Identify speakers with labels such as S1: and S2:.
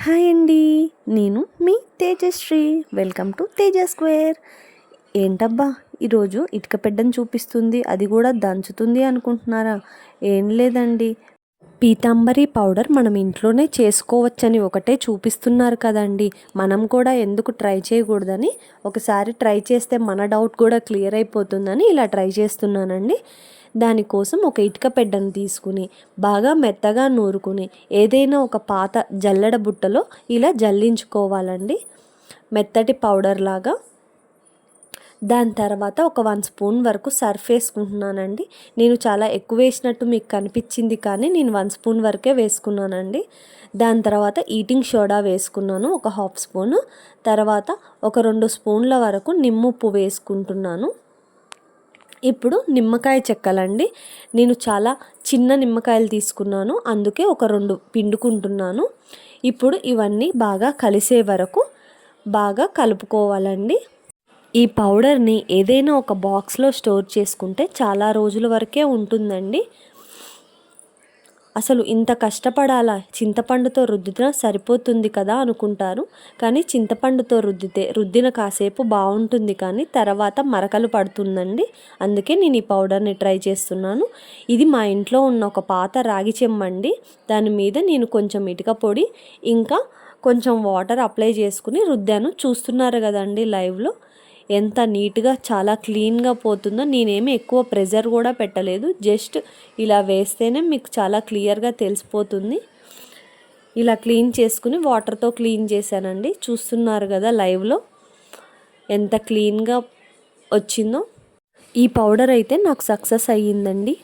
S1: Hi అండి, నేను మీ Tejashri. Welcome to Teja square. ఏంటబ్బా ఈరోజు ఇటుక పెడ్డని చూపిస్తుంది, అది కూడా దంచుతుంది అనుకుంటున్నారా? ఏం లేదండి, పీతాంబరి పౌడర్ మనం ఇంట్లోనే చేసుకోవచ్చని ఒకటే చూపిస్తున్నారు కదండి. మనం కూడా ఎందుకు ట్రై చేయకూడదని, ఒకసారి ట్రై చేస్తే మన డౌట్ కూడా క్లియర్ అయిపోతుందని ఇలా ట్రై చేస్తున్నానండి. దానికోసం ఒక ఇటుక పెడ్డను తీసుకుని బాగా మెత్తగా నూరుకుని ఏదైనా ఒక పాత జల్లెడ బుట్టలో ఇలా జల్లించుకోవాలండి, మెత్తటి పౌడర్ లాగా. దాని తర్వాత ఒక 1 స్పూన్ వరకు సర్ఫ్ వేసుకుంటున్నానండి. నేను చాలా ఎక్కువ వేసినట్టు మీకు కనిపించింది, కానీ నేను 1 స్పూన్ వరకే వేసుకున్నానండి. దాని తర్వాత ఈటింగ్ సోడా వేసుకున్నాను ఒక 1/2 స్పూను. తర్వాత ఒక 2 స్పూన్ల వరకు నిమ్ముప్పు వేసుకుంటున్నాను. ఇప్పుడు నిమ్మకాయ చెక్కలండి, నేను చాలా చిన్న నిమ్మకాయలు తీసుకున్నాను, అందుకే ఒక 2 పిండుకుంటున్నాను. ఇప్పుడు ఇవన్నీ బాగా కలిసే వరకు బాగా కలుపుకోవాలండి. ఈ పౌడర్ని ఏదైనా ఒక బాక్స్లో స్టోర్ చేసుకుంటే చాలా రోజుల వరకే ఉంటుందండి. అసలు ఇంత కష్టపడాలా, చింతపండుతో రుద్దినా సరిపోతుంది కదా అనుకుంటారు, కానీ చింతపండుతో రుద్దిన కాసేపు బాగుంటుంది, కానీ తర్వాత మరకలు పడుతుందండి. అందుకే నేను ఈ పౌడర్ని ట్రై చేస్తున్నాను. ఇది మా ఇంట్లో ఉన్న ఒక పాత రాగి చెంబండి. దాని మీద నేను కొంచెం ఇటుక పొడి ఇంకా కొంచెం వాటర్ అప్లై చేసుకుని రుద్దాను. చూస్తున్నారు కదండి లైవ్లో ఎంత నీట్గా చాలా క్లీన్గా పోతుందో. నేనేమి ఎక్కువ ప్రెజర్ కూడా పెట్టలేదు, జస్ట్ ఇలా వేస్తేనే మీకు చాలా క్లియర్గా తెలిసిపోతుంది. ఇలా క్లీన్ చేసుకుని వాటర్తో క్లీన్ చేశానండి. చూస్తున్నారు కదా లైవ్లో ఎంత క్లీన్గా వచ్చిందో. ఈ పౌడర్ అయితే నాకు సక్సెస్ అయ్యిందండి.